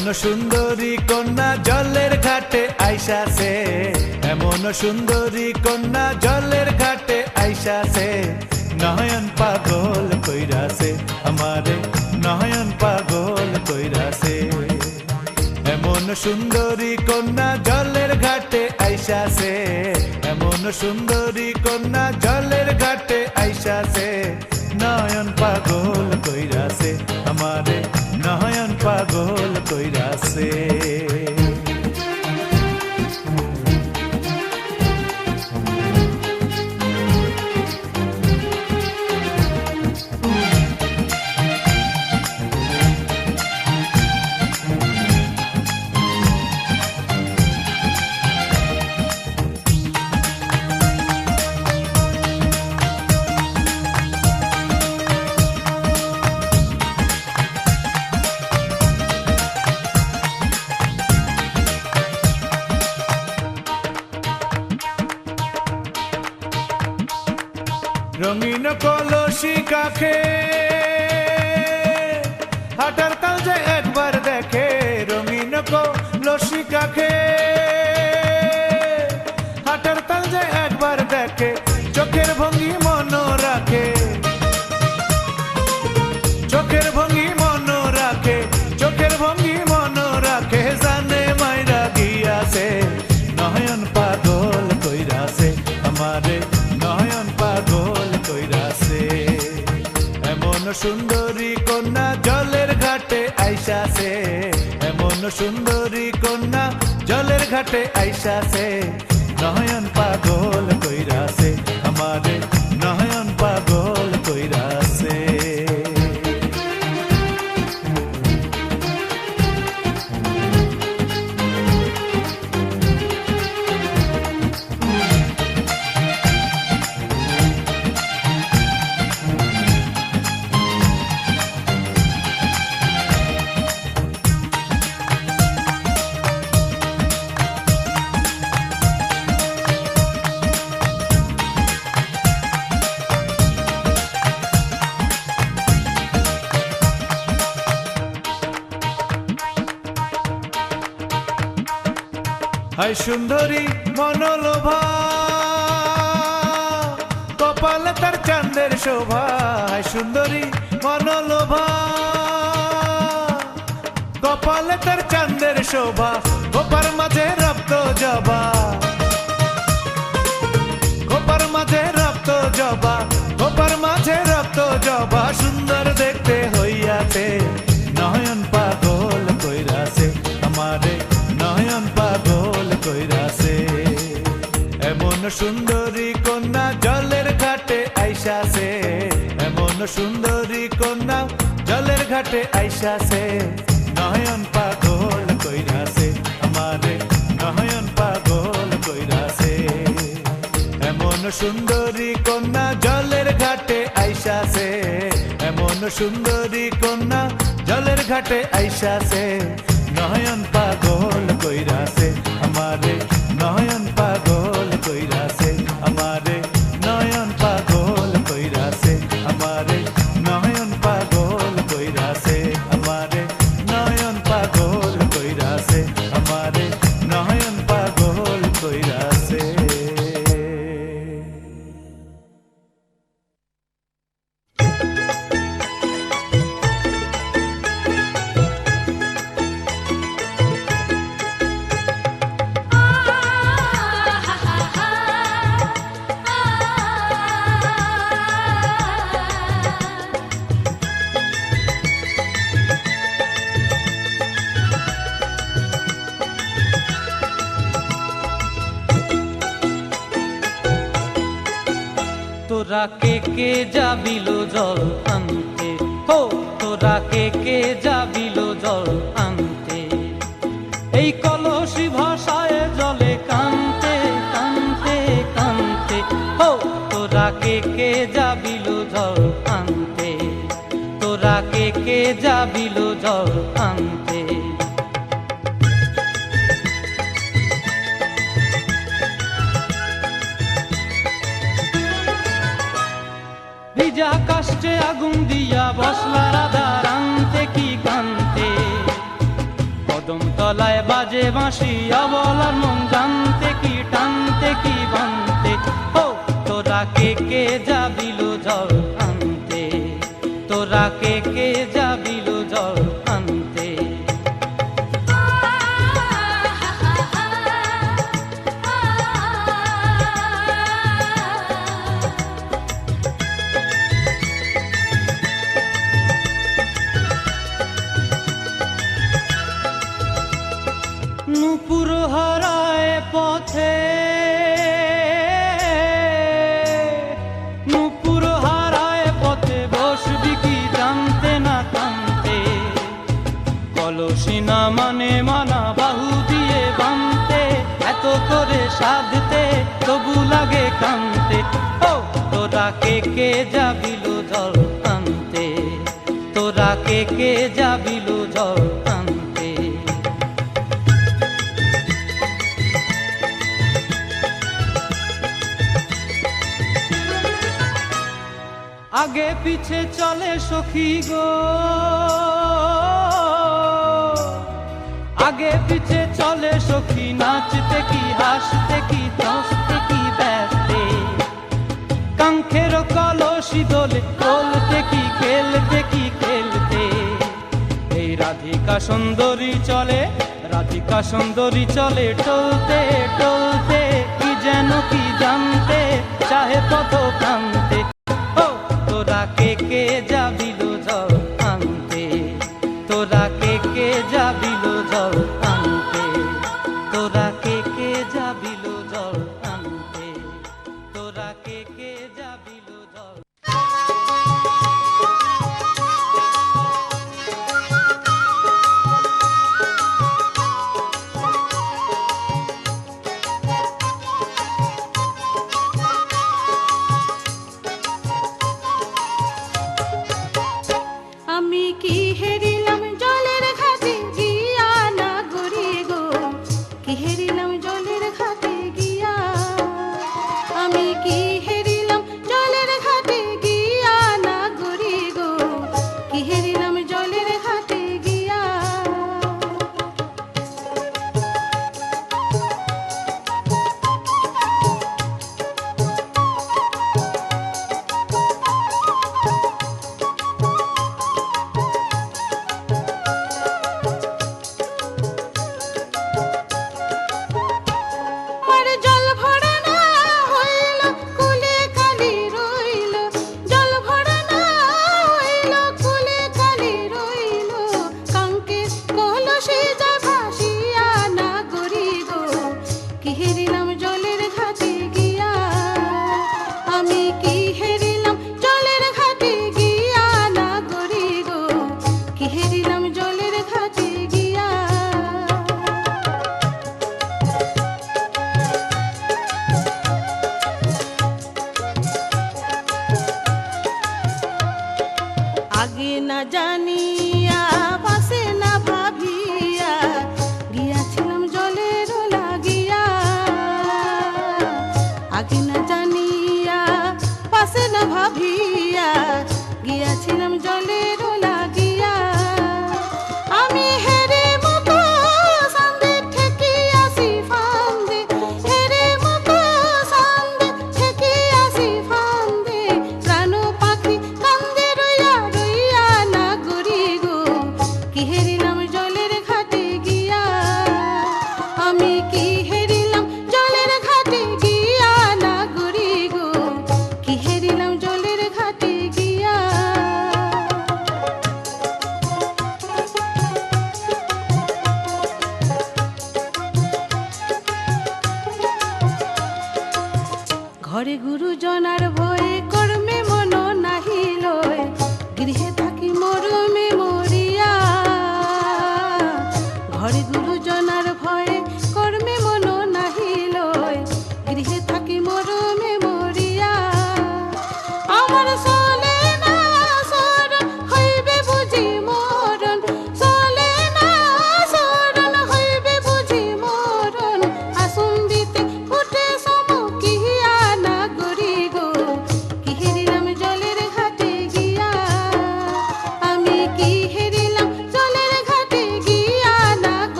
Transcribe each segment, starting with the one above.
এমন সুন্দরী কন্যা জলের ঘাটে আইসাছে, এমন সুন্দরী কন্যা জলের ঘাটে আইসাছে, নয়ন পাগল কইরাছে আমারে, নয়ন পাগল কইরাছে। এমন সুন্দরী কন্যা জলের ঘাটে আইসাছে, এমন সুন্দরী কন্যা জলের ঘাটে আইসাছে, নয়ন পাগল কইরাছে আমারে, নয়ন পাগল কইরাছে। রঙিন কলসি কাখে হাটার তাল যে একবার দেখে, রঙিন কলসি কাখে হাটার তাল যে একবার দেখে, চোখের ভঙ্গি মন রাখে, চোখের ভঙ্গি মন রাখে, চোখের ভঙ্গি মন রাখে, জানে মাইরা গিয়াছে, নয়ন পাগল কইরাছে আমারে, নয়ন পাগল কইরাছে। এমন সুন্দরী কন্যা জলের ঘাটে আইসাছে, এমন সুন্দরী কন্যা জলের ঘাটে আইসাছে, নয়ন পাগল কইরাছে আমারে, নয়ন পাগল কইরাছে। হায় সুন্দরী মনোলোভা, কপালে তার চাঁদের শোভা, হায় সুন্দরী মনোলোভা, কপালে তার চাঁদের শোভা, গোপার মাঝে রক্ত জবা, গোপার মাঝে রক্ত জবা, গোপার মাঝে রক্ত জবা, সুন্দর দেখতে হইয়াছে, নয়ন পাগল কইরাছে আমারে, নয়ন পাগল কইরাছে। এমন সুন্দরী কন্যা জলের ঘাটে আইসাছে, এমন সুন্দরী কন্যা জলের ঘাটে আইসাছে, নয়ন পাগল কইরাছে আমারে, নয়ন পাগল কইরাছে। এমন সুন্দরী কন্যা জলের ঘাটে আইসাছে, এমন সুন্দরী কন্যা জলের ঘাটে আইসাছে, নয়ন পাগল কইরাছে আমারে, নয়ন পাগল কইরাছে আমারে, নয়ন পাগল কইরাছে আমারে, নয়ন পাগল কইরাছে আমারে, নয়ন পাগল কইরাছে আমারে, নয়ন পাগল কইরাছে। তোরা কে যাবিল জল আনতে, হো তোরা কে যাবিল জল আনতে, এই কলসি ভাষায় জলে কানতে কানতে কানতে, হো তোরা কে যাবিল জল আনতে, তোরা কে যাবিল জল আনতে। ভিজা কাষ্টে আগুন দিয়া বসলা রাধা রানতে কি কানতে, গলায় বাজে বাঁশি অবলার মন জানতে কি টানতে কি বানতে ও তোরা কে যাবিল জল আনতে তোরা কে যাবিল জল আনতে নূপুর হারায় পথে নূপুর হারায় পথে বসবি কি জানতে না কানতে কলসি না মানে মানা বাহু দিয়ে বানতে এত করে সাধতে তবু লাগে কানতে ও তোরা কে যাবিল জল আনতে তোরা কে যাবিল জল আনতে আগে পিছে চলে সখী গো আগে পিছে চলে সখী নাচতে কি হাসতে কি হাসতে কি ব্যস্তে কাঙ্ক্ষের কলসি দোলে বলতে কি খেলতে এই রাধিকা সুন্দরী চলে টলতে টলতে কি যেন কি জানতে চাহে পথ প্রান্তে তোরা কে যাবিল জল আনতে তোরা কে যাবিল জল আনতে তোরা কে যাবিল জল আনতে তোরা কে যাবিল জল আমি কি হেরিলাম জলের ঘাটে গিয়া না গড়ি গো কি হেরিলাম জলের ঘাটে গিয়া আমি কি হেরিলাম জলের ঘাটে গিয়া না গড়ি গো কি হেরিলাম জলের ঘাটে গিয়া আমার জল ভরা না হইল কুলে কালি রইল জল ভরা না হইল কুলে কালি রইল কাঙ্কে কলসি যা ভাসিয়া না গড়ি গো কি হেরিলাম জলের ঘাটে গিয়া আমি কি হেরিলাম জলের ঘাটে গিয়া না গড়ি গো কি হেরিলাম জলের ঘাটে গিয়া আগে না জানিয়া পাশে না ভাবিয়া গিয়াছিলাম জলের লাগিয়া আগে না জানিয়া পাশে না ভাবিয়া গিয়াছিলাম জলের লাগিয়া আমি হেরে মতো সান্দে ঠেকিয়াছি ফান্দে হেরে মতো সান্দে ঠেকিয়াছি ফান্দে প্রাণ পাখি কান্দে রইয়া রইয়া না গড়ি গো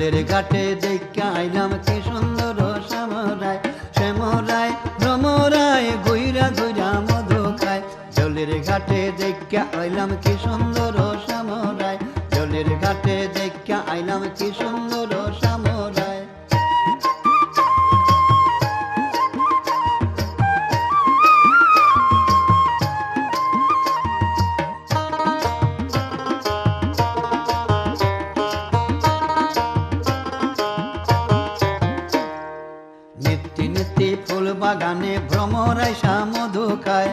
জলের ঘাটে দেখা আইলাম কি সুন্দর শ্যামরায়, শ্যামরায় ভ্রমরায় ঘুইরা ঘুইরা মধু খায়। জলের ঘাটে দেখা আইলাম কি সুন্দর শ্যামরায়, জলের ঘাটে দেখা আইলাম কি সুন্দর শ্যামরায়। নিত্যি নিত্যি ফুল বাগানে ভ্রমরায় সা মধু খায়।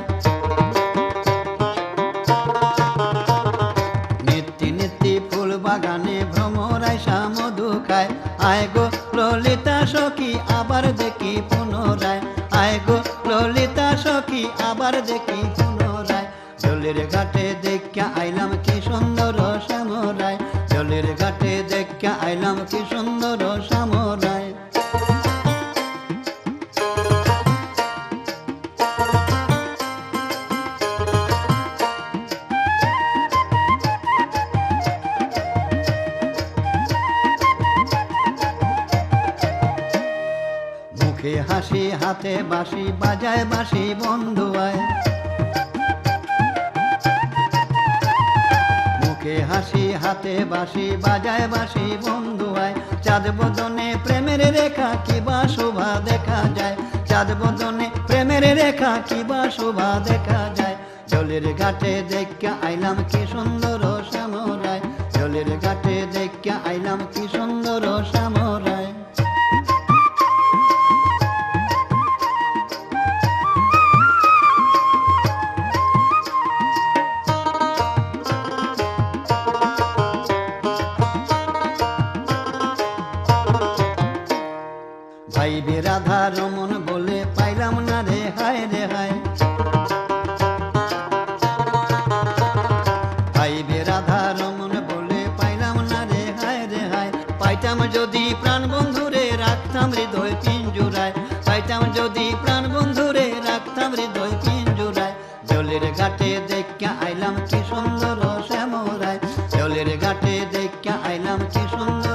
নিত্যি নিত্যি ফুল বাগানে ভ্রমরায় সা মধু খায়। আয় গো ললিতা সখী আবার দেখি পুনরায়, আয় গো ললিতা সখী আবার দেখি পুনরায়। জলের ঘাটে দেখা আইলাম কি সুন্দর শ্যামরায়, জলের ঘাটে দেখা আইলাম কি সুন্দর শ্যামরায়। মুখে হাসি হাতে বাঁশি বাজায় বাঁশি বন্ধু আয়, মুখে হাসি হাতে বাঁশি বাজায় বাঁশি বন্ধু আয়। চাঁদ বদনে প্রেমের রেখা কিবা শোভা দেখা যায়, চাঁদ বদনে প্রেমের রেখা কিবা শোভা দেখা যায়। জলের ঘাটে দেখা আইলাম কি সুন্দর শ্যামরায়, জলের ঘাটে দেখা আইলাম কি সুন্দর শ্যামরায়। ভাইবে রাধা রমন বলে পাইলাম না রে হায় রে হায়, ভাইবে রাধা রমন বলে পাইলাম না রে হায় রে হায়। পাইতাম যদি প্রাণ বন্ধুরে রাখতাম হৃদয় পিঞ্জুরায়, পাইতাম যদি প্রাণ বন্ধুরে রাখতাম হৃদয় পিঞ্জুরায়। জলের ঘাটে দেখা আইলাম কি সুন্দর শ্যামরায়, জলের ঘাটে দেখা আইলাম কি সুন্দর